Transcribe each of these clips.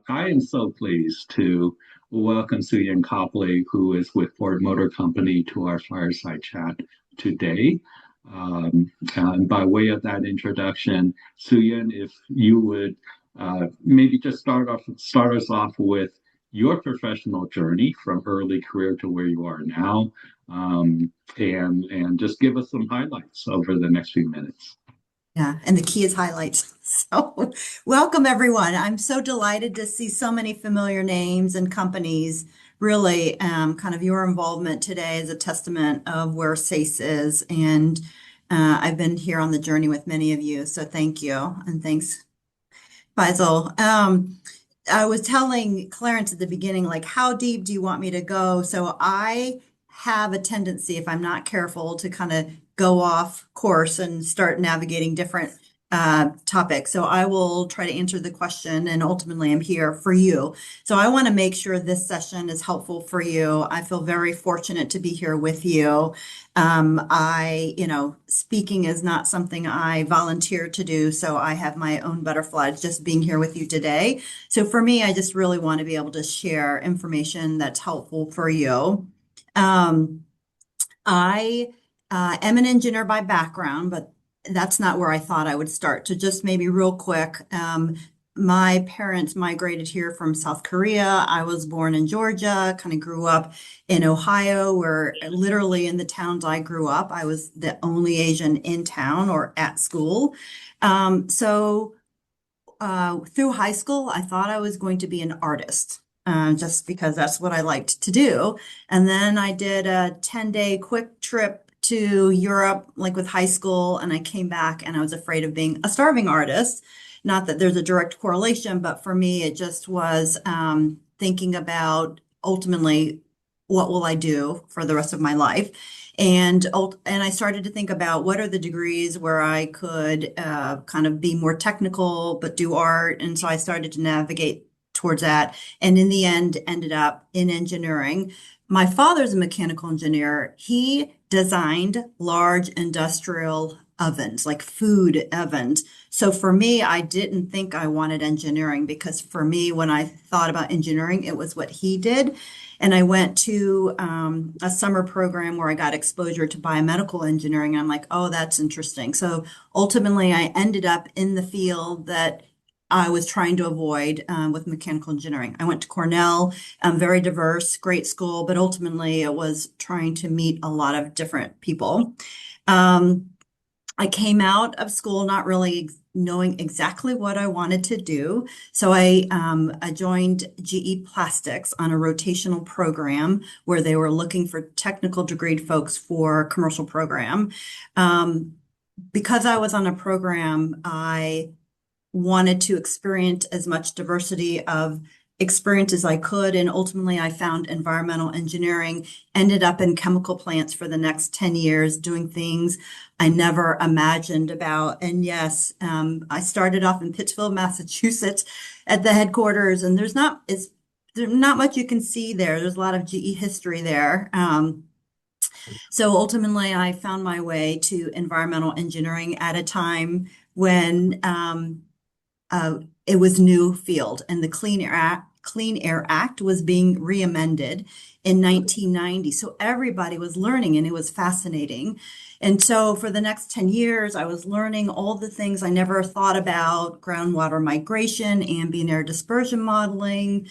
I am so pleased to welcome Suyin Copley, who is with Ford Motor Company, to our Fireside Chat today. And by way of that introduction, Suyin, if you would maybe just start us off with your professional journey from early career to where you are now, and just give us some highlights over the next few minutes. Yeah, and the key is highlights. So, welcome everyone. I'm so delighted to see so many familiar names and companies. Really, kind of your involvement today is a testament of where SACE is. And I've been here on the journey with many of you. So, thank you. And thanks, Faisal. I was telling Clarence at the beginning, like, how deep do you want me to go? So I have a tendency, if I'm not careful, to kind of go off course and start navigating different topics. So I will try to answer the question, and ultimately I'm here for you. So I want to make sure this session is helpful for you. I feel very fortunate to be here with you. Speaking is not something I volunteer to do, so I have my own butterflies just being here with you today. So for me, I just really want to be able to share information that's helpful for you. Um, I am an engineer by background, but that's not where I thought I would start. So just maybe real quick, my parents migrated here from South Korea. I was born in Georgia, kind of grew up in Ohio, where literally in the towns I grew up, I was the only Asian in town or at school. Through high school, I thought I was going to be an artist, just because that's what I liked to do. And then I did a 10-day quick trip to Europe, like with high school, and I came back and I was afraid of being a starving artist. Not that there's a direct correlation, but for me, it just was thinking about ultimately what will I do for the rest of my life. And I started to think about what are the degrees where I could kind of be more technical but do art. And so I started to navigate towards that, and in the end ended up in engineering. My father's a mechanical engineer. He designed large industrial ovens, like food ovens. So for me, I didn't think I wanted engineering, because for me, when I thought about engineering, it was what he did. And I went to a summer program where I got exposure to biomedical engineering. I'm like, oh, that's interesting. So ultimately, I ended up in the field that I was trying to avoid with mechanical engineering. I went to Cornell, very diverse, great school, but ultimately it was trying to meet a lot of different people. Um, I came out of school not really knowing exactly what I wanted to do. So I joined GE Plastics on a rotational program where they were looking for technical degreed folks for commercial program. Um, because I was on a program, I wanted to experience as much diversity of experience as I could. And ultimately, I found environmental engineering, ended up in chemical plants for the next 10 years, doing things I never imagined about. And yes, I started off in Pittsfield, Massachusetts at the headquarters, and there's not much you can see there. There's a lot of GE history there. So ultimately, I found my way to environmental engineering at a time when it was new field, and the Clean Air Act was being re-amended in 1990. So everybody was learning, and it was fascinating. And so for the next 10 years, I was learning all the things I never thought about: groundwater migration, ambient air dispersion modeling,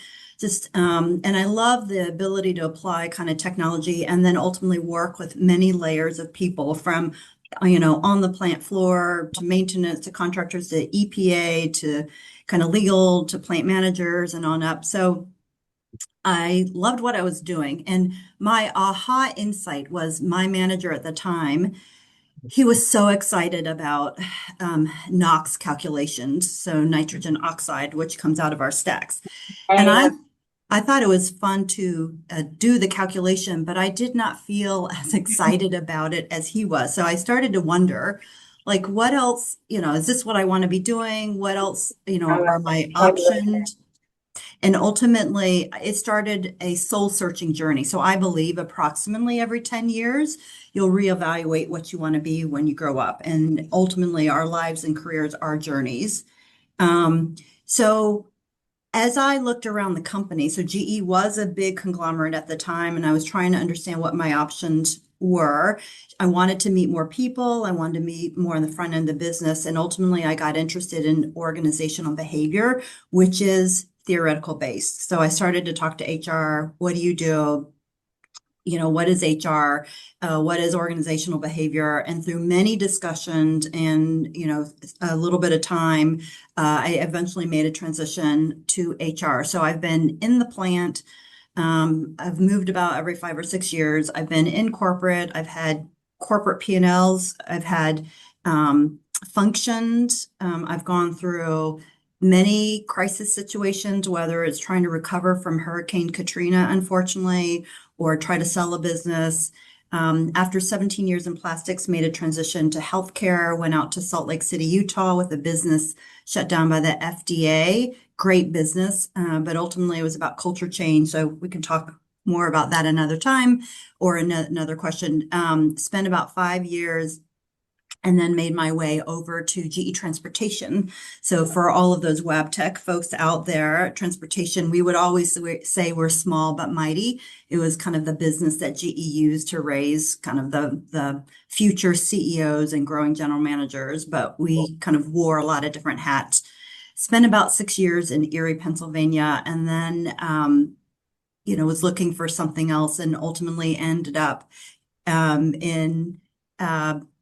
and I love the ability to apply kind of technology and then ultimately work with many layers of people, from on the plant floor to maintenance to contractors to EPA to kind of legal to plant managers and on up. So I loved what I was doing. And my aha insight was my manager at the time. He was so excited about NOx calculations, so nitrogen oxide, which comes out of our stacks. And I thought it was fun to do the calculation, but I did not feel as excited about it as he was. So I started to wonder, like, what else, is this what I want to be doing? What else, are my options? And ultimately, it started a soul searching journey. So I believe approximately every 10 years, you'll reevaluate what you want to be when you grow up. And ultimately, our lives and careers are journeys. So as I looked around the company, so GE was a big conglomerate at the time, and I was trying to understand what my options were. I wanted to meet more people. I wanted to meet more on the front end of business. And ultimately, I got interested in organizational behavior, which is theoretical based. So I started to talk to HR. What do you do? What is HR? What is organizational behavior? And through many discussions and, a little bit of time, I eventually made a transition to HR. So I've been in the plant. I've moved about every 5 or 6 years. I've been in corporate. I've had corporate P&Ls. I've had functions. I've gone through many crisis situations, whether it's trying to recover from Hurricane Katrina, unfortunately, or try to sell a business. After 17 years in plastics, made a transition to healthcare, went out to Salt Lake City, Utah with a business shut down by the FDA. Great business, but ultimately it was about culture change. So we can talk more about that another time or another question. Spent about 5 years and then made my way over to GE Transportation. So for all of those web tech folks out there, transportation, we would always say we're small but mighty. It was kind of the business that GE used to raise kind of the future CEOs and growing general managers, but we kind of wore a lot of different hats. Spent about 6 years in Erie, Pennsylvania, and then was looking for something else and ultimately ended up um, in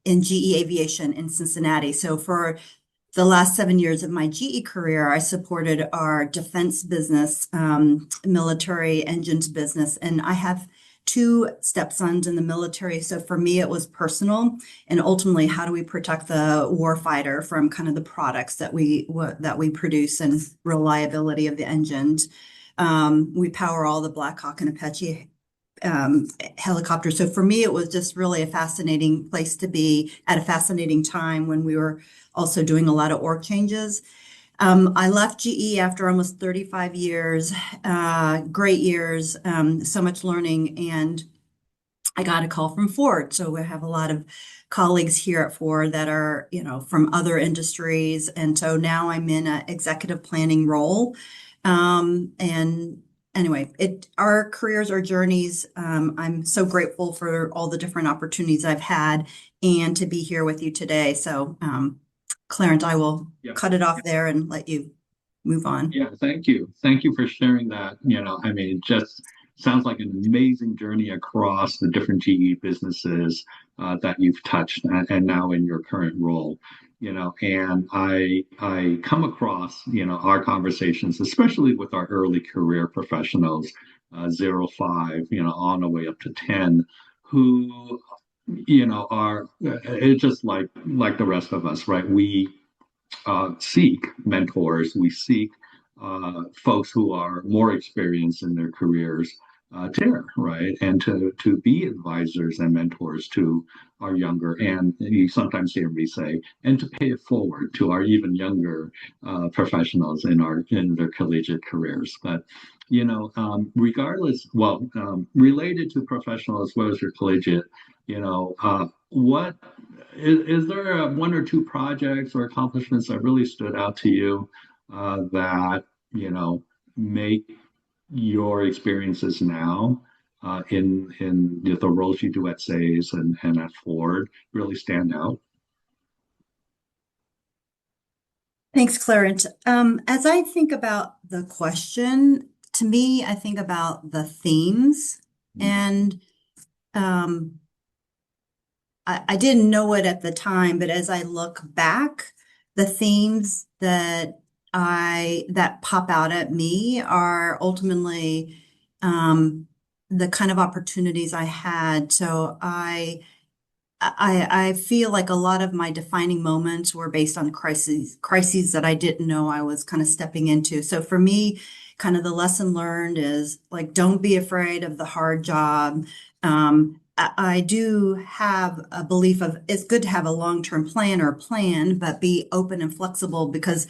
in GE Aviation in Cincinnati. So for the last 7 years of my GE career, I supported our defense business, military engines business, and I have two stepsons in the military. So for me, it was personal, and ultimately, how do we protect the warfighter from kind of the products that we produce and reliability of the engines? We power all the Black Hawk and Apache helicopter. So for me, it was just really a fascinating place to be at a fascinating time when we were also doing a lot of org changes. I left GE after almost 35 years, great years, so much learning, and I got a call from Ford. So we have a lot of colleagues here at Ford that are, from other industries. And so now I'm in an executive planning role. And anyway, our careers, our journeys. I'm so grateful for all the different opportunities I've had and to be here with you today. So, Clarence, I will cut it off there and let you move on. Yeah, thank you. Thank you for sharing that. I mean, it just sounds like an amazing journey across the different GE businesses that you've touched and now in your current role. And I come across, our conversations, especially with our early career professionals, 0 5, on the way up to 10, who, are it's just like the rest of us, right? We seek mentors, we seek folks who are more experienced in their careers to share, right? And to be advisors and mentors to our younger, and you sometimes hear me say, and to pay it forward to our even younger professionals in their collegiate careers. But regardless, related to professional as well as your collegiate, what is there one or two projects or accomplishments that really stood out to you that make your experiences now in the roles you do at Say's and at Ford really stand out? Thanks, Clarence. As I think about the question, to me, I think about the themes, and um, I didn't know it at the time, but as I look back, the themes that pop out at me are ultimately the kind of opportunities I had. So I feel like a lot of my defining moments were based on crises that I didn't know I was kind of stepping into. So for me, kind of the lesson learned is like, don't be afraid of the hard job. I do have a belief of it's good to have a long-term plan, but be open and flexible because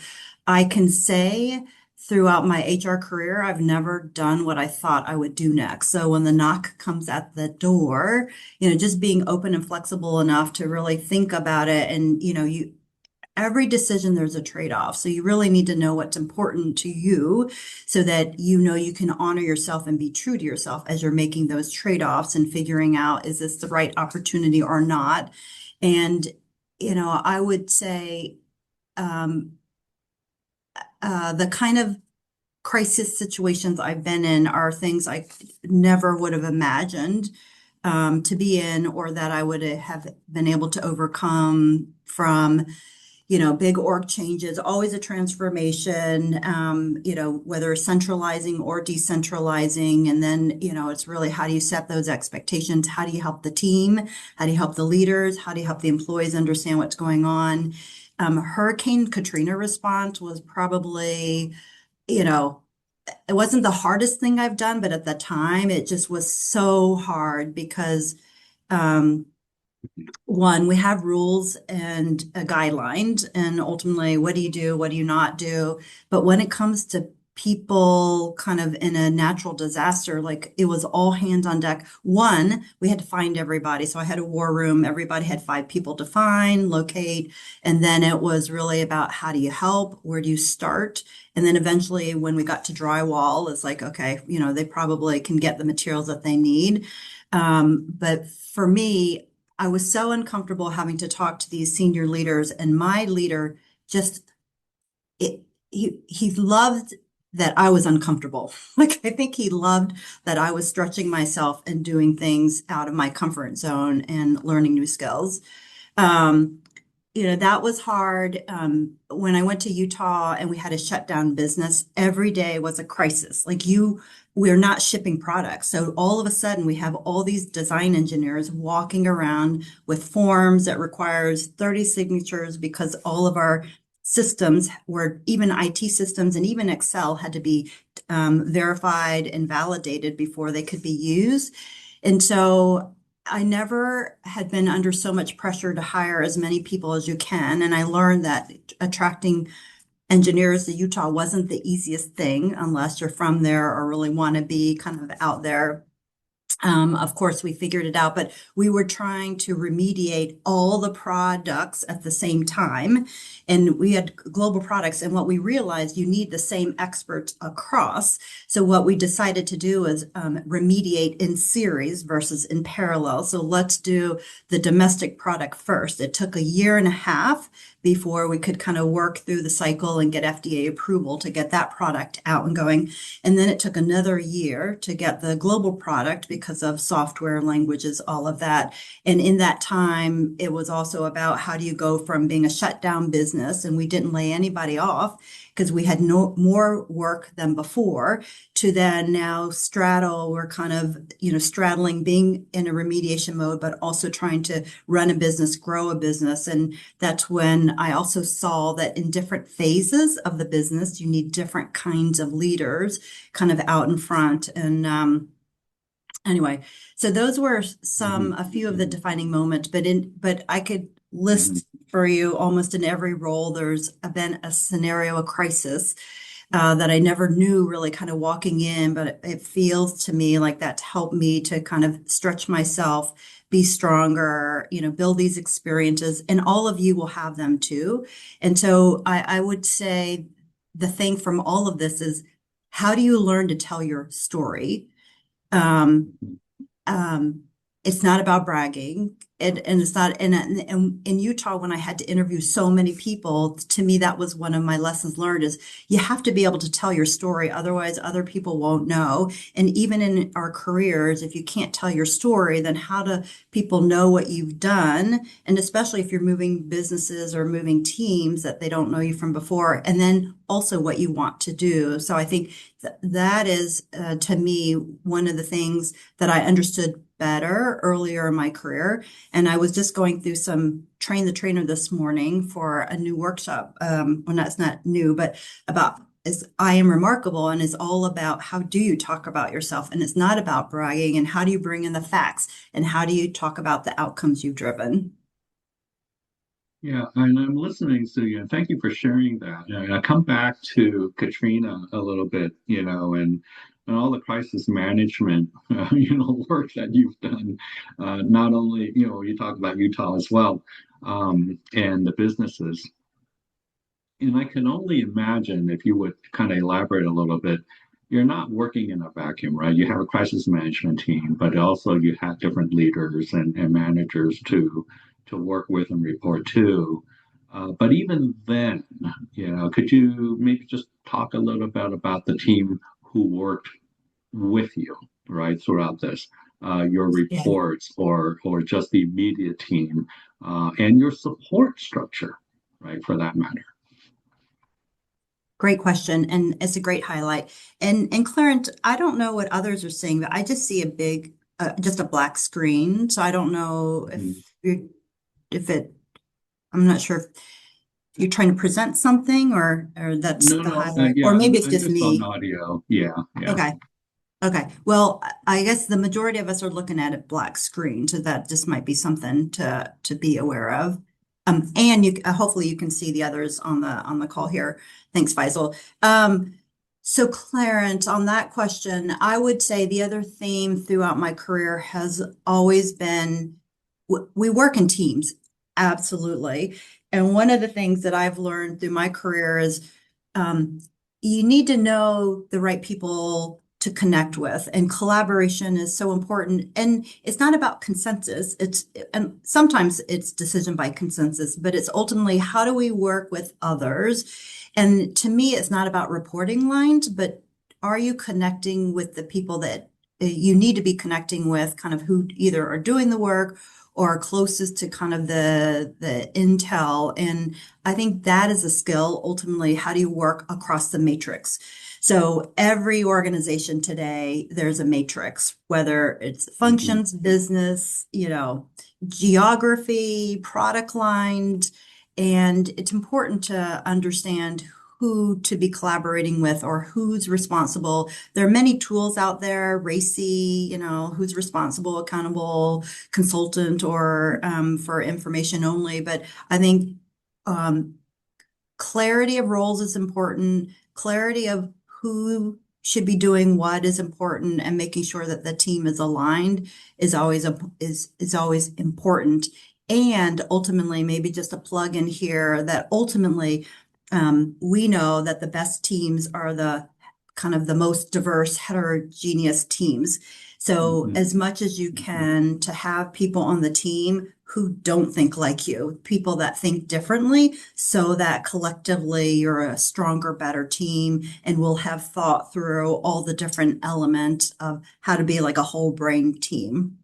I can say throughout my HR career, I've never done what I thought I would do next. So when the knock comes at the door, just being open and flexible enough to really think about it. And, every decision there's a trade-off. So you really need to know what's important to you so that you know you can honor yourself and be true to yourself as you're making those trade-offs and figuring out, is this the right opportunity or not? And, I would say um, the kind of crisis situations I've been in are things I never would have imagined to be in, or that I would have been able to overcome from, big org changes, always a transformation, whether centralizing or decentralizing. And then, it's really how do you set those expectations? How do you help the team? How do you help the leaders? How do you help the employees understand what's going on? Hurricane Katrina response was probably, you know, it wasn't the hardest thing I've done, but at the time it just was so hard because um, one, we have rules and guidelines, and ultimately, what do you do? What do you not do? But when it comes to people kind of in a natural disaster, like it was all hands on deck. One, we had to find everybody. So I had a war room. Everybody had 5 people to find, locate. And then it was really about how do you help? Where do you start? And then eventually, when we got to drywall, it's like, okay, they probably can get the materials that they need. But for me, I was so uncomfortable having to talk to these senior leaders, and my leader just he loved that I was uncomfortable. Like I think he loved that I was stretching myself and doing things out of my comfort zone and learning new skills. Um, that was hard. When I went to Utah and we had a shut down business, every day was a crisis. We're not shipping products. So all of a sudden we have all these design engineers walking around with forms that requires 30 signatures because all of our systems were, even IT systems and even Excel had to be verified and validated before they could be used. And so I never had been under so much pressure to hire as many people as you can. And I learned that attracting engineers to Utah wasn't the easiest thing unless you're from there or really want to be kind of out there. Of course, we figured it out, but we were trying to remediate all the products at the same time. And we had global products. And what we realized, you need the same experts across. So what we decided to do is remediate in series versus in parallel. So let's do the domestic product first. It took a year and a half before we could kind of work through the cycle and get FDA approval to get that product out and going. And then it took another year to get the global product because of software, languages, all of that. And in that time, it was also about how do you go from being a shutdown business, and we didn't lay anybody off because we had no more work than before, to then now straddle. We're kind of, straddling being in a remediation mode, but also trying to run a business, grow a business. And that's when I also saw that in different phases of the business, you need different kinds of leaders kind of out in front. And anyway, so those were a few of the defining moments, but I could Mhm. list for you almost in every role, there's been a scenario, a crisis that I never knew really kind of walking in, but it feels to me like that's helped me to kind of stretch myself, be stronger, build these experiences, and all of you will have them too. And so I would say the thing from all of this is, how do you learn to tell your story? Um, um, it's not about bragging. And it's not, and in Utah, when I had to interview so many people, to me, that was one of my lessons learned is you have to be able to tell your story. Otherwise, other people won't know. And even in our careers, if you can't tell your story, then how do people know what you've done? And especially if you're moving businesses or moving teams that they don't know you from before, and then also what you want to do. So I think that is, to me, one of the things that I understood better earlier in my career. And I was just going through some train the trainer this morning for a new workshop. Well, that's not new, but about is I am remarkable, and is all about how do you talk about yourself. And it's not about bragging, and how do you bring in the facts, and how do you talk about the outcomes you've driven. Yeah, and I'm listening to you. And thank you for sharing that. And I come back to Katrina a little bit, and all the crisis management, work that you've done. Not only, you talk about Utah as well, and the businesses. and I can only imagine if you would kind of elaborate a little bit, you're not working in a vacuum, right? You have a crisis management team, but also you have different leaders and managers to work with and report to. But even then, could you maybe just talk a little bit about the team who worked with you, right, throughout this, your Yeah. reports or just the media team, and your support structure, right, for that matter. Great question, and it's a great highlight. And Clarence, I don't know what others are seeing, but I just see a big, just a black screen. So I don't know Mhm. if it. I'm not sure if you're trying to present something or that's No, the no, highlight, or yeah, maybe it's I'm just just on me. audio. Yeah, yeah. Okay. Okay. Well, I guess the majority of us are looking at a black screen, so that just might be something to be aware of. And you hopefully you can see the others on the call here. Thanks, Faisal. So Clarence, on that question, I would say the other theme throughout my career has always been we work in teams, absolutely. And one of the things that I've learned through my career is um, you need to know the right people to connect with, and collaboration is so important. And it's not about consensus. And sometimes it's decision by consensus, but it's ultimately how do we work with others? And to me, it's not about reporting lines, but are you connecting with the people that you need to be connecting with, kind of who either are doing the work or are closest to kind of the intel. And I think that is a skill. Ultimately, how do you work across the matrix? So every organization today, there's a matrix, whether it's Hmm. functions, business, geography, product lines, and it's important to understand who to be collaborating with or who's responsible. There are many tools out there, RACI, who's responsible, accountable, consultant, or for information only. But I think um, clarity of roles is important. Clarity of who should be doing what is important, and making sure that the team is aligned is always important. And ultimately, maybe just a plug in here that ultimately we know that the best teams are the kind of the most diverse, heterogeneous teams. So Hmm. as much as you Hmm. can to have people on the team who don't think like you, people that think differently, so that collectively you're a stronger, better team and will have thought through all the different elements of how to be like a whole brain team.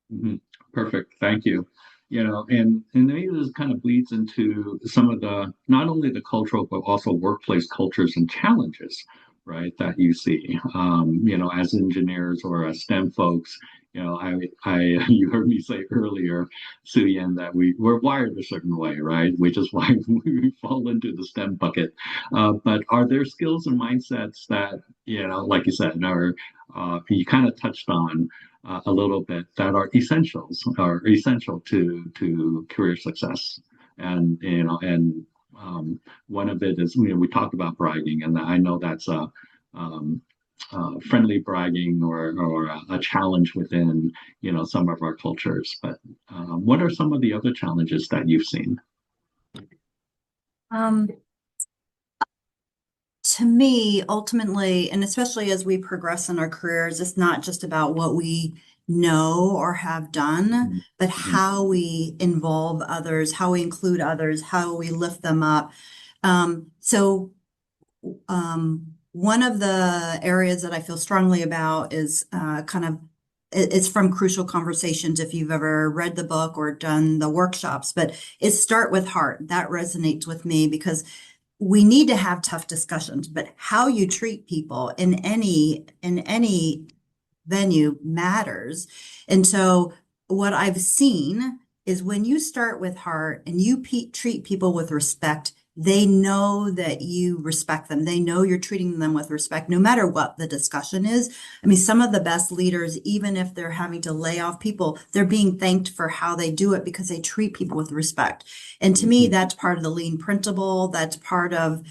Hmm. Perfect. Thank you. And maybe this kind of bleeds into some of the not only the cultural but also workplace cultures and challenges, right, that you see. As engineers or as STEM folks, I you heard me say earlier, Suyin, that we're wired a certain way, right? We just why we fall into the STEM bucket. But are there skills and mindsets that, like you said, are you kind of touched on a little bit that are essential to career success, and one of it is we talked about bragging, and I know that's a friendly bragging or a challenge within some of our cultures, but what are some of the other challenges that you've seen? Um, to me, ultimately, and especially as we progress in our careers, it's not just about what we know or have done, Mhm. but Mhm. how we involve others, how we include others, how we lift them up. So one of the areas that I feel strongly about is kind of it's from Crucial Conversations if you've ever read the book or done the workshops, but it's start with heart. That resonates with me because we need to have tough discussions, but how you treat people in any venue matters. And so what I've seen is when you start with heart and you treat people with respect, they know that you respect them. They know you're treating them with respect, no matter what the discussion is. I mean, some of the best leaders, even if they're having to lay off people, they're being thanked for how they do it because they treat people with respect. And to me, Mhm. that's part of the lean principle. That's part of,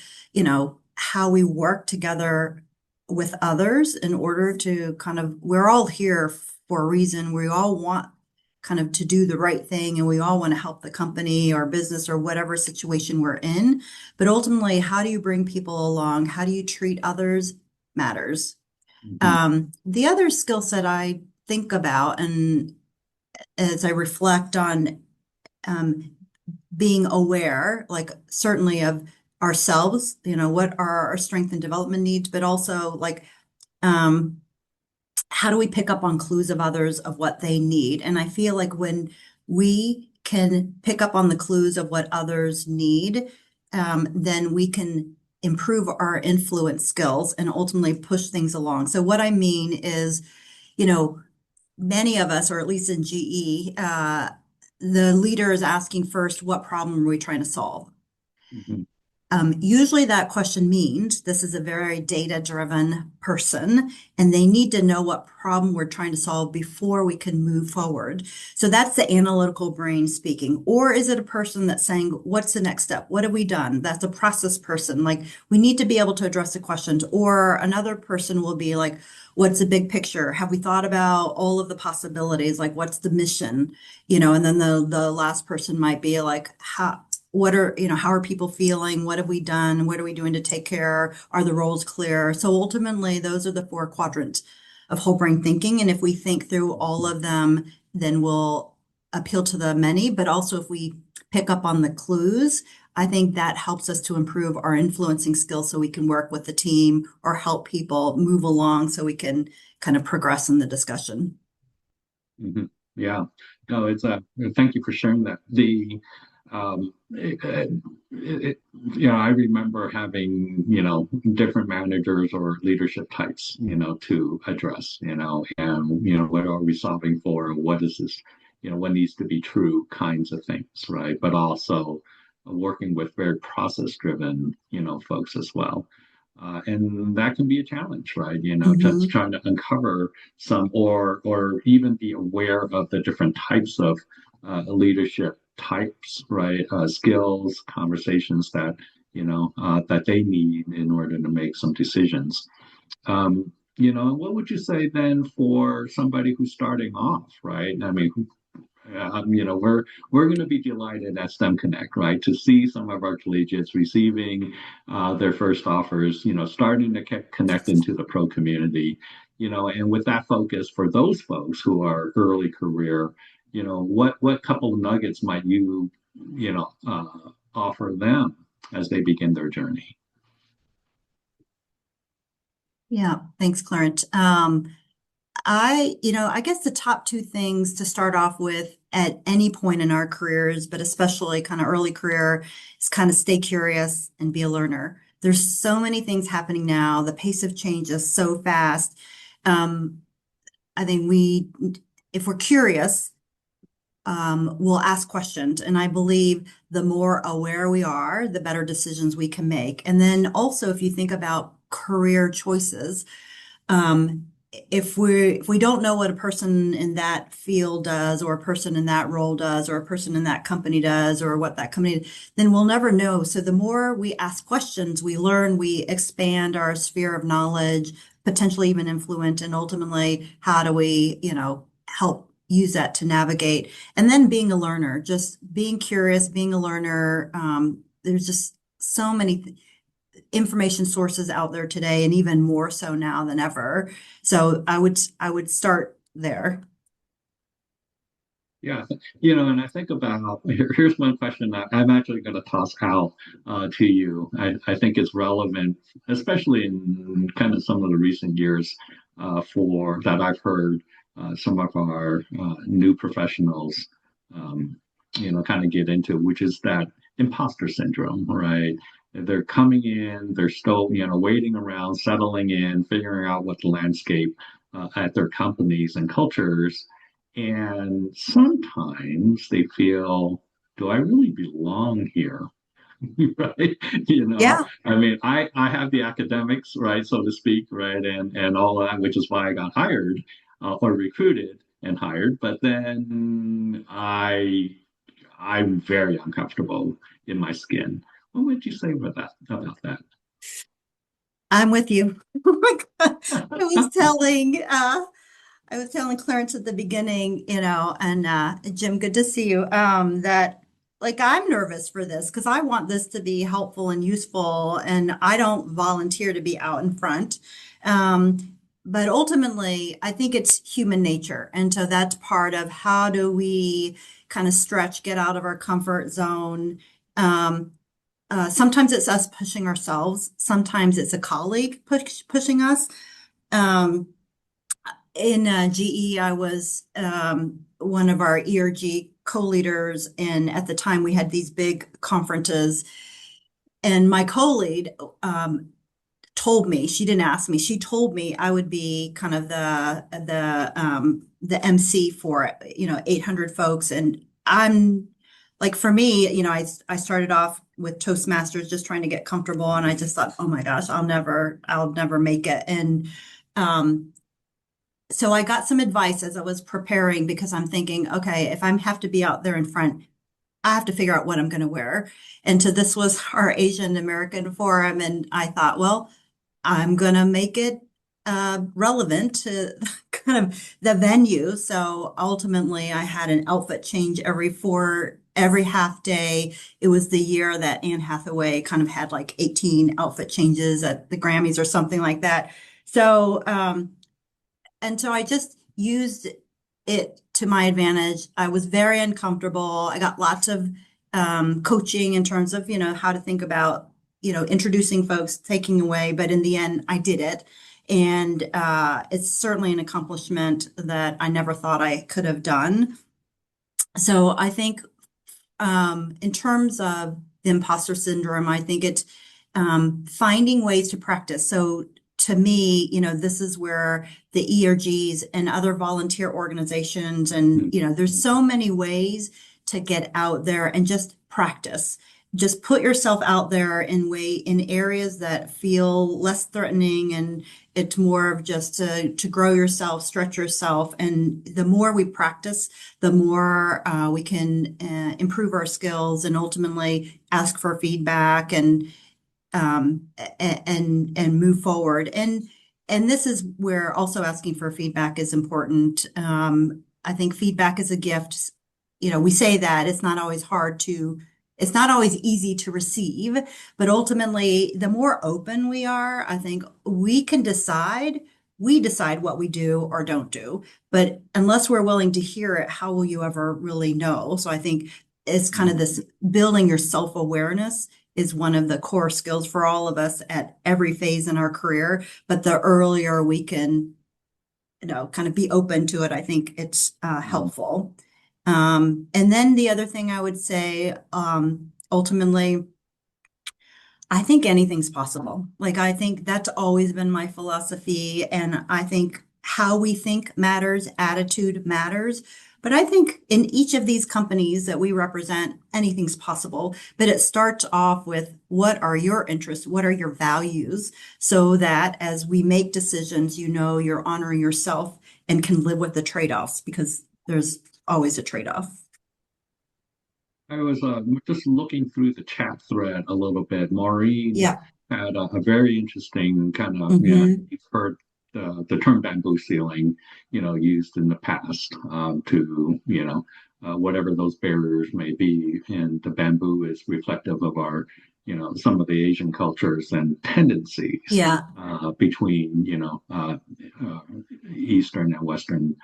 how we work together with others in order to kind of, we're all here for a reason. We all want kind of to do the right thing, and we all want to help the company or business or whatever situation we're in. But ultimately, how do you bring people along? How do you treat others matters. Hmm. The other skill set I think about, and as I reflect on um, being aware, like certainly of ourselves, what are our strength and development needs, but also like, um, how do we pick up on clues of others of what they need? And I feel like when we can pick up on the clues of what others need, then we can improve our influence skills and ultimately push things along. So what I mean is, you know, many of us, or at least in GE, the leader is asking first, what problem are we trying to solve? Hmm. Usually that question means this is a very data-driven person, and they need to know what problem we're trying to solve before we can move forward. So that's the analytical brain speaking. Or is it a person that's saying, what's the next step? What have we done? That's a process person. Like we need to be able to address the questions. Or another person will be like, what's the big picture? Have we thought about all of the possibilities? Like what's the mission? And then the last person might be like, how are people feeling? What have we done? What are we doing to take care? Are the roles clear? So ultimately, those are the four quadrants of whole brain thinking. And if we think through all of them, then we'll appeal to the many. But also, if we pick up on the clues, I think that helps us to improve our influencing skills so we can work with the team or help people move along so we can kind of progress in the discussion. Hmm. Yeah. No, thank you for sharing that. I remember having, different managers or leadership types, to address, and, what are we solving for? What is this, what needs to be true kinds of things, right? But also working with very process driven, folks as well. And that can be a challenge, right? Just Hmm. trying to uncover some or even be aware of the different types of leadership types, right? Skills, conversations that they need in order to make some decisions. What would you say then for somebody who's starting off, right? I mean, we're going to be delighted at STEM Connect, right, to see some of our collegiates receiving their first offers, starting to connect into the pro community, and with that focus for those folks who are early career, what couple of nuggets might offer them as they begin their journey? Yeah, thanks, Clarence. I guess the top two things to start off with at any point in our careers, but especially kind of early career, is kind of stay curious and be a learner. There's so many things happening now. The pace of change is so fast. Um, I think if we're curious, we'll ask questions. And I believe the more aware we are, the better decisions we can make. And then also, if you think about career choices, um, if we don't know what a person in that field does, or a person in that role does, or a person in that company does, or what that company, then we'll never know. So the more we ask questions, we learn, we expand our sphere of knowledge, potentially even influence, and ultimately, how do we, help use that to navigate? And then being a learner, just being curious, being a learner. There's just so many information sources out there today, and even more so now than ever. So I would start there. Yeah, and I think about here's one question that I'm actually going to toss out to you. I think it's relevant, especially in kind of some of the recent years for that I've heard some of our new professionals, kind of get into, which is that imposter syndrome, right? They're coming in, they're still, waiting around, settling in, figuring out what the landscape at their companies and cultures. And sometimes they feel, do I really belong here? Right? Yeah. I mean, I have the academics, right, so to speak, right, and all of that, which is why I got hired or recruited and hired. But then I'm very uncomfortable in my skin. What would you say about that? I'm with you. Oh my God. I was telling I was telling Clarence at the beginning, and Jim, good to see you, that like I'm nervous for this because I want this to be helpful and useful, and I don't volunteer to be out in front. But ultimately, I think it's human nature. And so that's part of how do we kind of stretch, get out of our comfort zone. Um, Sometimes it's us pushing ourselves. Sometimes it's a colleague pushing us. Um, in GE, I was one of our ERG co-leaders, and at the time we had these big conferences. And my co-lead told me, she didn't ask me, she told me I would be kind of the MC for it, 800 folks. And I'm like, for me, I started off with Toastmasters just trying to get comfortable, and I just thought, oh my gosh, I'll never make it. And um so I got some advice as I was preparing because I'm thinking, okay, if I have to be out there in front, I have to figure out what I'm going to wear. And so this was our Asian American Forum. And I thought, well, I'm going to make it relevant to kind of the venue. So ultimately, I had an outfit change every half day. It was the year that Anne Hathaway kind of had like 18 outfit changes at the Grammys or something like that. So, and so I just used it to my advantage. I was very uncomfortable. I got lots of coaching in terms of, how to think about, introducing folks, taking away. But in the end, I did it. And it's certainly an accomplishment that I never thought I could have done. So I think in terms of the imposter syndrome, I think it's finding ways to practice. So to me, this is where the ERGs and other volunteer organizations, and, there's so many ways to get out there and just practice. Just put yourself out there in areas that feel less threatening, and it's more of just to grow yourself, stretch yourself. And the more we practice, the more we can improve our skills and ultimately ask for feedback and move forward. And this is where also asking for feedback is important. I think feedback is a gift. We say that it's not always easy to receive, but ultimately, the more open we are, I think we decide what we do or don't do. But unless we're willing to hear it, how will you ever really know? So I think it's kind of this building your self-awareness is one of the core skills for all of us at every phase in our career. But the earlier we can, kind of be open to it, I think it's helpful. And then the other thing I would say, ultimately, I think anything's possible. Like, I think that's always been my philosophy. And I think how we think matters, attitude matters. But I think in each of these companies that we represent, anything's possible. But it starts off with what are your interests? What are your values? So that as we make decisions, you're honoring yourself and can live with the trade-offs, because there's always a trade-off. I was just looking through the chat thread a little bit. Maureen Yeah. had a very interesting kind of, yeah, Hmm. you've heard the term bamboo ceiling, used in the past to, whatever those barriers may be. And the bamboo is reflective of our, some of the Asian cultures and tendencies Yeah. between, uh, Eastern and Western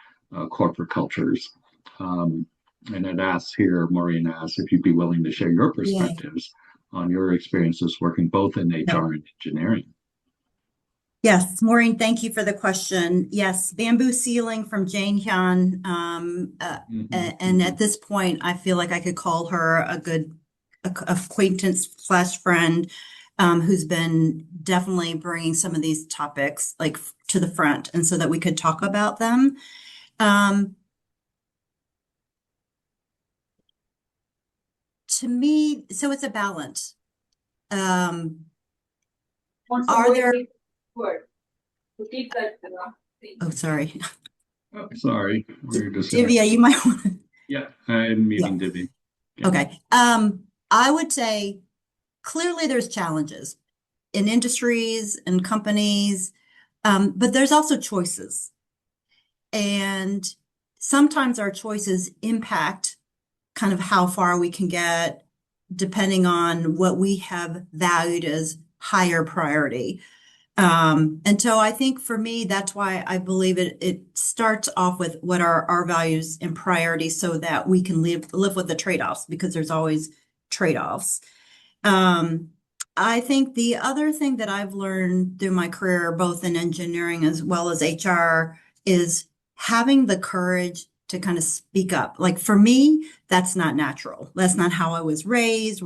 corporate cultures. Um, and it asks here, Maureen asks if you'd be willing to share your Yeah. perspectives on your experiences working both in Yep. HR and engineering. Yes, Maureen, thank you for the question. Yes, bamboo ceiling from Jane Hyun. Mhm, And mhm. at this point, I feel like I could call her a good acquaintance slash friend, who's been definitely bringing some of these topics like to the front, and so that we could talk about them. Um, to me, so it's a balance. Um, are there, oh, sorry. Oh, sorry, we were just Divya, you might want to, yeah, I'm yeah. meeting Divi. Yeah. Okay. I would say clearly there's challenges in industries and companies, but there's also choices. And sometimes our choices impact kind of how far we can get depending on what we have valued as higher priority. And so I think for me, that's why I believe it starts off with what are our values and priorities so that we can live with the trade-offs because there's always trade-offs. Um, I think the other thing that I've learned through my career, both in engineering as well as HR, is having the courage to kind of speak up. Like for me, that's not natural. That's not how I was raised.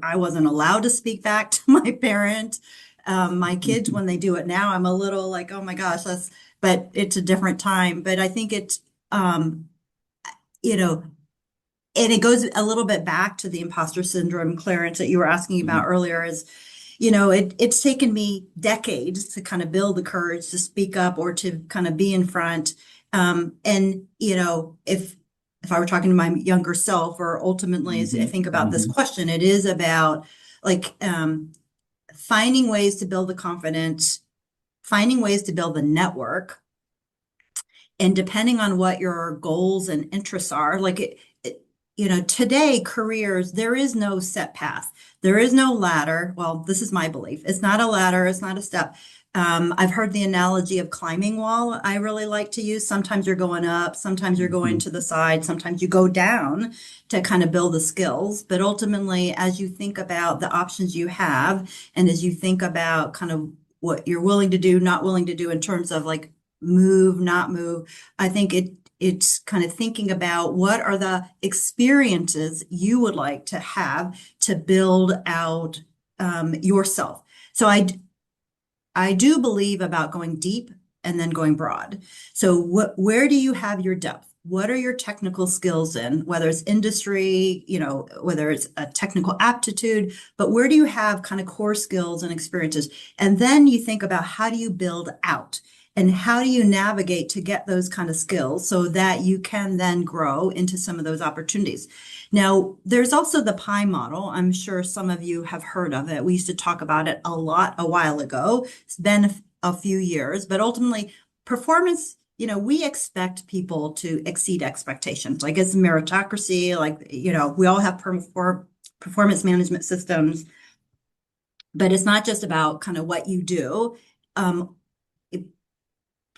I wasn't allowed to speak back to my parent. My kids, when they do it now, I'm a little like, oh my gosh, but it's a different time. But I think um, you know, and it goes a little bit back to the imposter syndrome, Clarence, that you were asking about earlier is, it's taken me decades to kind of build the courage to speak up or to kind of be in front. And, if I were talking to my younger self, or ultimately as I Mhm, think about this mhm. question, it is about like finding ways to build the confidence, finding ways to build the network, and depending on what your goals and interests are, like today careers, there is no set path. There is no ladder. Well, this is my belief. It's not a ladder. It's not a step. I've heard the analogy of climbing wall. I really like to use. Sometimes you're going up, sometimes you're going Mhm. to the side, sometimes you go down to kind of build the skills. But ultimately, as you think about the options you have, and as you think about kind of what you're willing to do, not willing to do in terms of like move, not move, I think it's kind of thinking about what are the experiences you would like to have to build out yourself. So I do believe about going deep and then going broad. So where do you have your depth? What are your technical skills in, whether it's industry, whether it's a technical aptitude, but where do you have kind of core skills and experiences? And then you think about how do you build out and how do you navigate to get those kind of skills so that you can then grow into some of those opportunities. Now, there's also the pie model. I'm sure some of you have heard of it. We used to talk about it a lot a while ago. It's been a few years, but ultimately, performance, we expect people to exceed expectations. Like it's meritocracy, like, we all have performance management systems, but it's not just about kind of what you do. Um,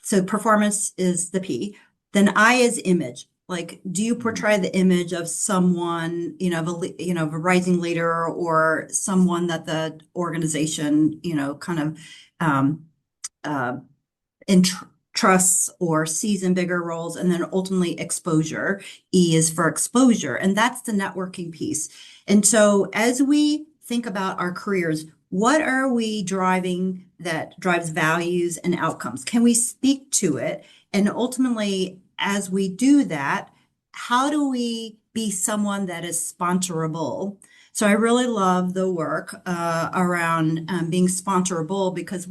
so performance is the P. Then I is image. Like, do you portray the image of someone, of a rising leader or someone that the organization, kind of um, uh, entrusts or sees in bigger roles, and then ultimately exposure. E is for exposure, and that's the networking piece. And so as we think about our careers, what are we driving that drives values and outcomes? Can we speak to it? And ultimately, as we do that, how do we be someone that is sponsorable? So I really love the work around being sponsorable because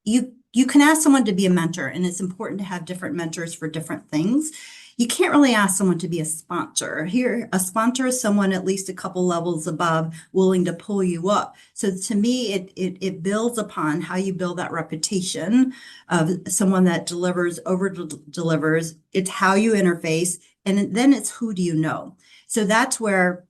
you can ask someone to be a mentor, and it's important to have different mentors for different things. You can't really ask someone to be a sponsor. Here, a sponsor is someone at least a couple levels above, willing to pull you up. So to me, it builds upon how you build that reputation of someone that delivers, over delivers. It's how you interface, and then it's who do you know. So that's where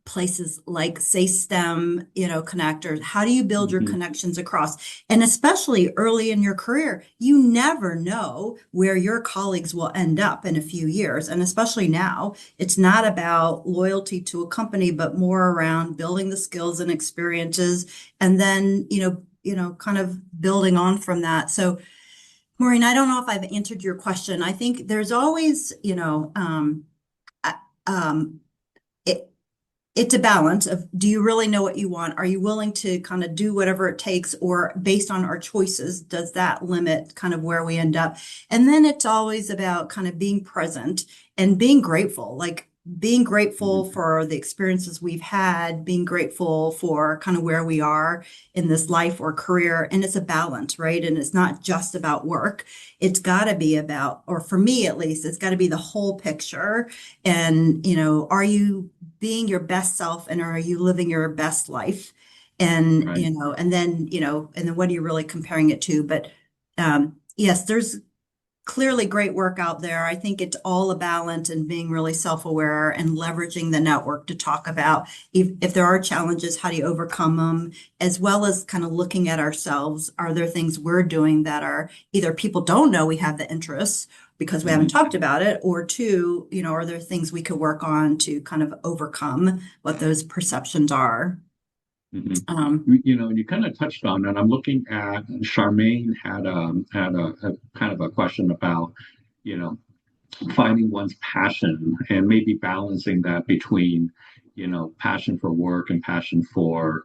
places like say STEM, connectors, how do you build your Mhm. connections across? And especially early in your career, you never know where your colleagues will end up in a few years. And especially now, it's not about loyalty to a company, but more around building the skills and experiences and then, kind of building on from that. So Maureen, I don't know if I've answered your question. I think there's always, uh, um, it, it's a balance of do you really know what you want? Are you willing to kind of do whatever it takes? Or based on our choices, does that limit kind of where we end up? And then it's always about kind of being present and being grateful, like being grateful Mhm. for the experiences we've had, being grateful for kind of where we are in this life or career. And it's a balance, right? And it's not just about work. It's got to be about, or for me at least, it's got to be the whole picture. And, are you being your best self and are you living your best life? And, Right. and then, and then what are you really comparing it to? But yes, clearly great work out there. I think it's all a balance and being really self-aware and leveraging the network to talk about if there are challenges, how do you overcome them, as well as kind of looking at ourselves. Are there things we're doing that are either people don't know we have the interests because we haven't Mhm. talked about it, or two, are there things we could work on to kind of overcome what those perceptions are? Mhm. Um, You kind of touched on it. I'm looking at Charmaine had a kind of a question about, you know, finding one's passion and maybe balancing that between, passion for work and passion for,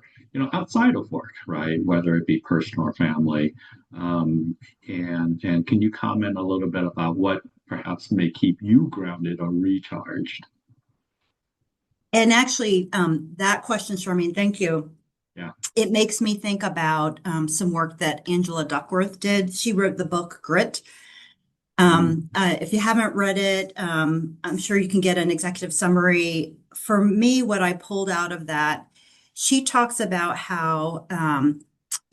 outside of work, right? Whether it be personal or family. Um, and can you comment a little bit about what perhaps may keep you grounded or recharged? and actually, that question, Charmaine, thank you. Yeah. It makes me think about some work that Angela Duckworth did. She wrote the book Grit. Mhm. If you haven't read it, I'm sure you can get an executive summary. For me, what I pulled out of that, she talks about how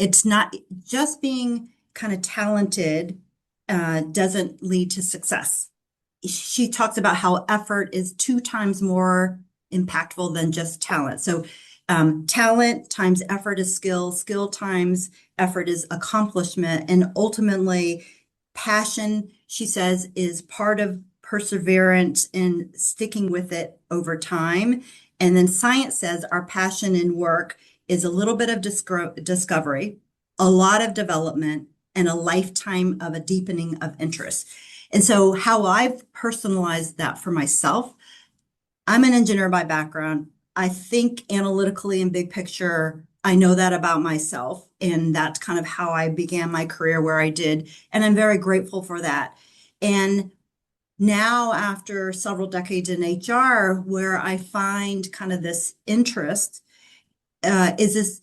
it's not just being kind of talented doesn't lead to success. She talks about how effort is 2 times more impactful than just talent. So, talent times effort is skill, skill times effort is accomplishment, and ultimately, passion, she says, is part of perseverance and sticking with it over time. And then science says our passion in work is a little bit of discovery, a lot of development, and a lifetime of a deepening of interest. And so, how I've personalized that for myself, I'm an engineer by background. I think analytically and big picture. I know that about myself. And that's kind of how I began my career where I did. And I'm very grateful for that. And now, after several decades in HR, where I find kind of this interest, is this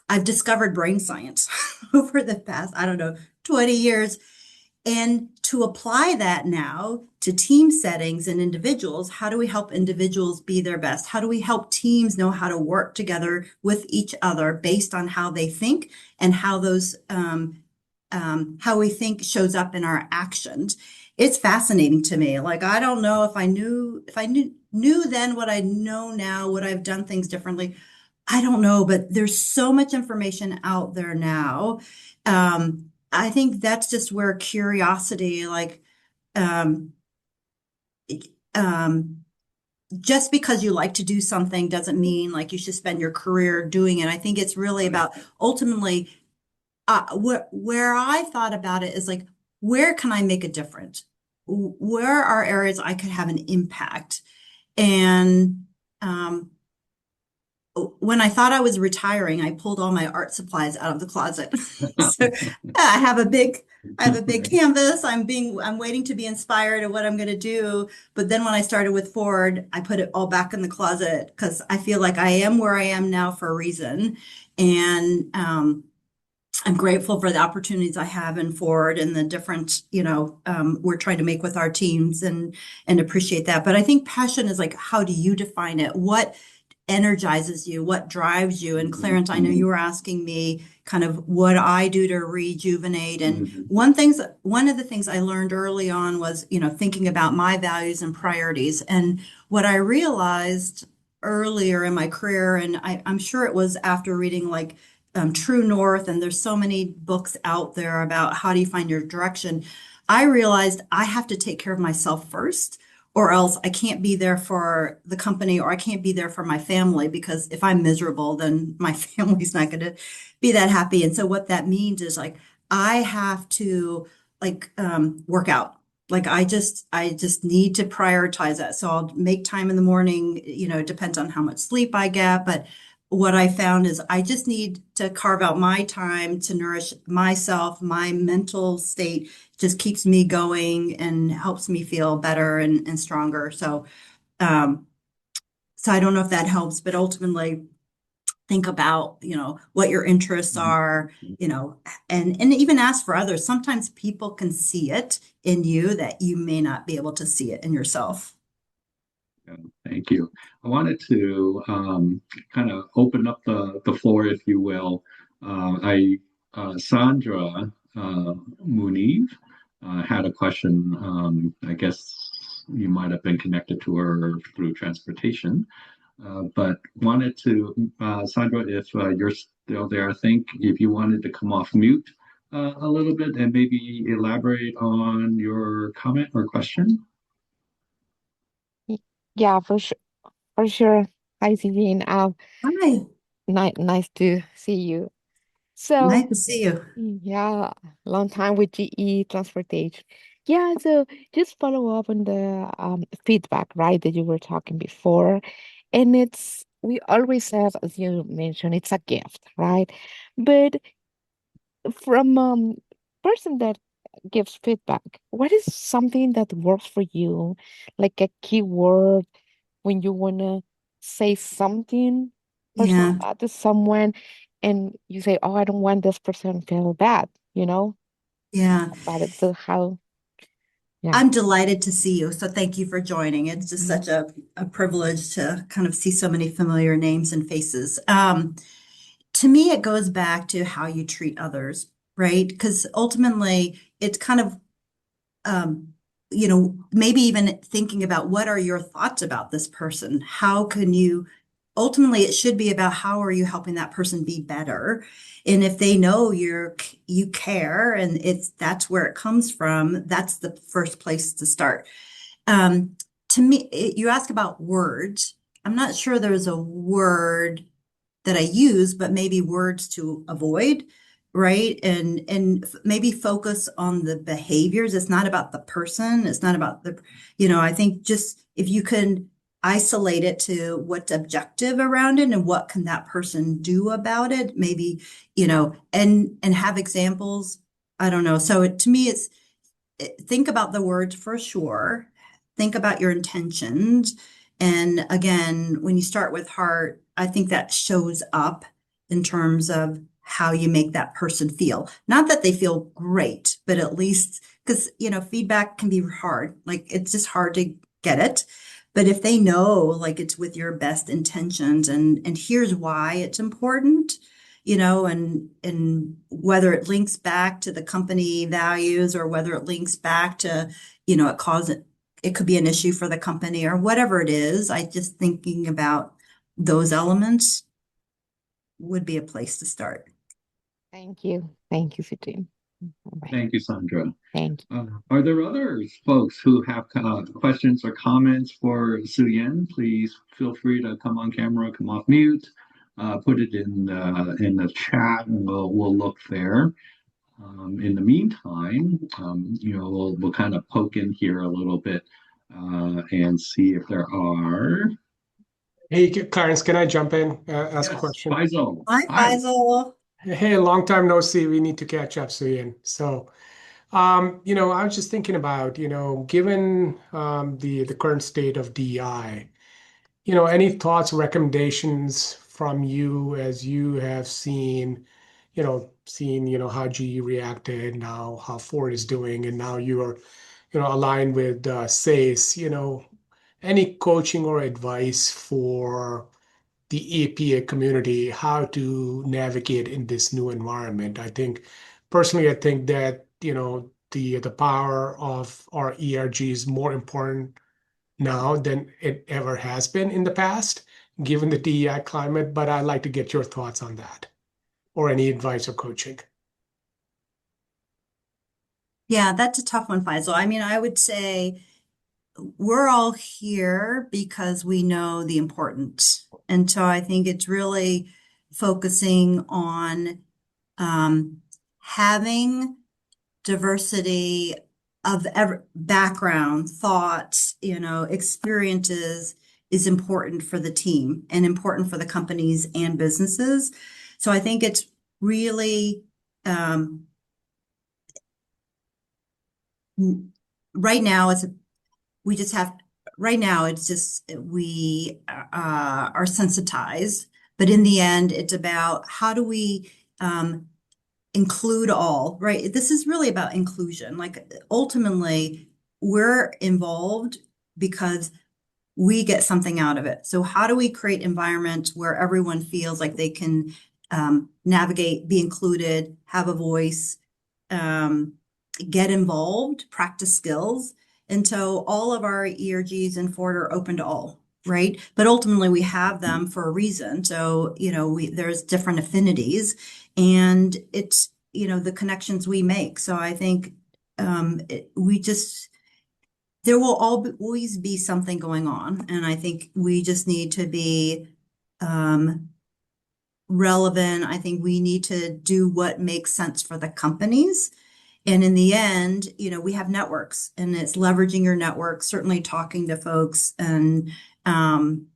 I've discovered brain science over the past, I don't know, 20 years. And to apply that now to team settings and individuals, how do we help individuals be their best? How do we help teams know how to work together with each other based on how they think and how how we think shows up in our actions? It's fascinating to me. Like, I don't know if I knew then what I know now, would I have done things differently? I don't know, but there's so much information out there now. I think that's just where curiosity, like, um, um, just because you like to do something doesn't mean like you should spend your career doing it. I think it's really Right. about ultimately, where I thought about it is like, where can I make a difference? Where are areas I could have an impact? And, um, when I thought I was retiring, I pulled all my art supplies out of the closet. So I have a big Right. canvas. I'm waiting to be inspired of what I'm going to do. But then when I started with Ford, I put it all back in the closet because I feel like I am where I am now for a reason. And I'm grateful for the opportunities I have in Ford and the different, we're trying to make with our teams and appreciate that. But I think passion is like, how do you define it? What energizes you, what drives you? And Mhm. Clarence, I know you Mhm. were asking me kind of what I do to rejuvenate. And Mhm. one of the things I learned early on was, thinking about my values and priorities. And what I realized earlier in my career, and I'm sure it was after reading like True North, and there's so many books out there about how do you find your direction. I realized I have to take care of myself first or else I can't be there for the company or I can't be there for my family because if I'm miserable, then my family's not going to be that happy. And so what that means is like I have to like work out. Like I just need to prioritize that. So I'll make time in the morning, it depends on how much sleep I get, but what I found is I just need to carve out my time to nourish myself, my mental state just keeps me going and helps me feel better and stronger. Um, so I don't know if that helps, but ultimately think about, what your interests Mhm. are, and even ask for others. Sometimes people can see it in you that you may not be able to see it in yourself. Yeah, thank you. I wanted to kind of open up the floor, if you will. Sandra Muniv had a question. I guess you might have been connected to her through transportation, but wanted to, Sandra, if you're still there, I think if you wanted to come off mute a little bit and maybe elaborate on your comment or question. Y- Yeah, for sure. For sure. Hi, Suyin. Hi, Nice to see you. So, nice to see you. yeah, long time with GE Transportation. Yeah, so just follow up on the feedback, right, that you were talking before. And we always said, as you mentioned, it's a gift, right? But from person that gives feedback, what is something that works for you, like a keyword when you want to say something personal Yeah, to someone and you say, oh, I don't want this person to feel bad, yeah. about it. So how, yeah. I'm delighted to see you. So thank you for joining. It's just Mhm. such a privilege to kind of see so many familiar names and faces. To me, it goes back to how you treat others, right? Because ultimately, it's kind of um, maybe even thinking about what are your thoughts about this person? How can you, ultimately, it should be about how are you helping that person be better? And if they know you care and that's where it comes from, that's the first place to start. Um, to me, you ask about words. I'm not sure there's a word that I use, but maybe words to avoid, right? And maybe focus on the behaviors. It's not about the person. It's not about I think just if you can isolate it to what's objective around it and what can that person do about it, maybe, and have examples. I don't know. So to me, think about the words for sure. Think about your intentions. And again, when you start with heart, I think that shows up in terms of how you make that person feel. Not that they feel great, but at least because, feedback can be hard. Like it's just hard to get it. But if they know, like it's with your best intentions and here's why it's important, and whether it links back to the company values or whether it links back to, it could be an issue for the company or whatever it is. I just thinking about those elements would be a place to start. Thank you. Thank you, Sujin. Bye. Thank you, Sandra. Thank Are there other folks who have questions or comments for Suyen? Please feel free to come on camera, come off mute, put it in the chat, and we'll look there. In the meantime, we'll kind of poke in here a little bit and see if there are. Hey, Clarence, can I jump in, ask a Yes, question? Faisal. Hi, Hi. Faisal. Hey, long time no see. We need to catch up soon. So, I was just thinking about, given the current state of DEI, any thoughts, recommendations from you as you have seen how GE reacted, now how Ford is doing, and now you are, aligned with SACE, any coaching or advice for the APA community how to navigate in this new environment. I think that the power of our ERG is more important now than it ever has been in the past, given the DEI climate. But I'd like to get your thoughts on that or any advice or coaching. Yeah, that's a tough one, Faisal. I mean, I would say we're all here because we know the importance. And so I think it's really focusing on having diversity of background, thoughts, experiences is important for the team and important for the companies and businesses. So I think it's really right now we just have right now it's just we are sensitized, but in the end it's about how do we include all, right? This is really about inclusion. Like ultimately we're involved because we get something out of it. So how do we create environments where everyone feels like they can navigate, be included, have a voice, um, get involved, practice skills. And so all of our ERGs in Ford are open to all, right? But ultimately we have them for a reason. So, there's different affinities and it's, the connections we make. So I think there will always be something going on. And I think we just need to be relevant. I think we need to do what makes sense for the companies. And in the end, we have networks and it's leveraging your network, certainly talking to folks and kind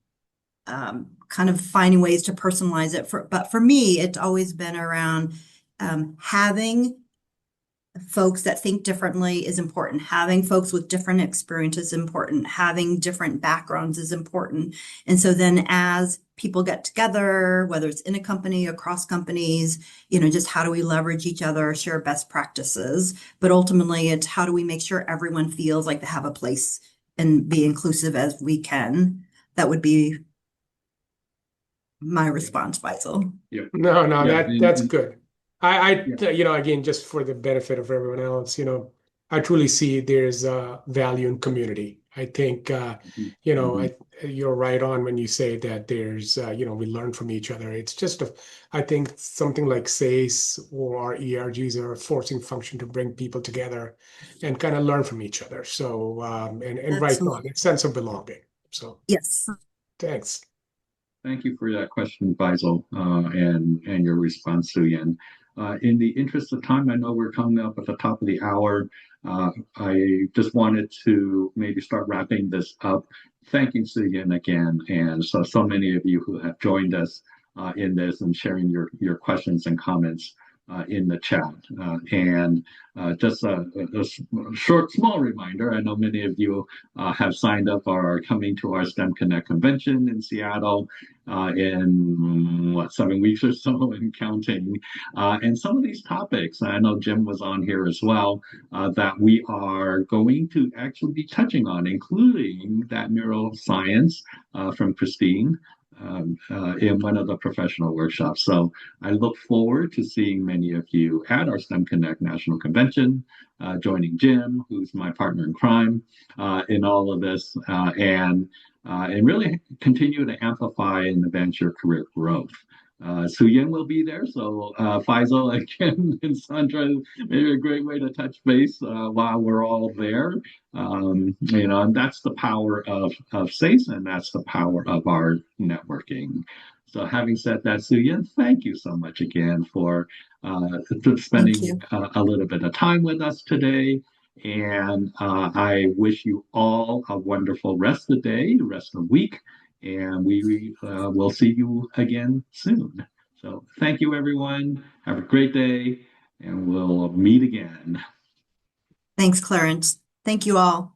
of finding ways to personalize it. But for me, it's always been around having folks that think differently is important. Having folks with different experiences is important. Having different backgrounds is important. And so then as people get together, whether it's in a company, across companies, just how do we leverage each other, share best practices. But ultimately, it's how do we make sure everyone feels like they have a place and be inclusive as we can. That would be my response, Faisal. Yeah. No, Yeah. that's good. Yeah. Again, just for the benefit of everyone else, I truly see there's value in community. I think, Mhm. you're right on when you say that there's, we learn from each other. It's just I think something like SACE or our ERGs are a forcing function to bring people together and kind of learn from each other. So, and right on, Absolutely. it's sense of belonging. So Yes. thanks. Thank you for that question, Faisal, and your response, Suyin. In the interest of time, I know we're coming up at the top of the hour. I just wanted to maybe start wrapping this up. Thanking Suyin again, and so many of you who have joined us in this and sharing your questions and comments in the chat. And just a short, small reminder. I know many of you have signed up or are coming to our STEM Connect convention in Seattle in 7 weeks or so and counting. And some of these topics, I know Jim was on here as well, that we are going to actually be touching on, including that neuroscience from Christine. In one of the professional workshops. So I look forward to seeing many of you at our STEM Connect National Convention, joining Jim, who's my partner in crime, in all of this, and really continue to amplify and advance your career growth. Suyin will be there, so Faisal again and Sandra, maybe a great way to touch base while we're all there. And that's the power of SACE, and that's the power of our networking. So, having said that, Suyin, thank you so much again for Thank spending you. a little bit of time with us today. And I wish you all a wonderful rest of the day, rest of the week, and we will see you again soon. So thank you, everyone. Have a great day, and we'll meet again. Thanks, Clarence. Thank you all.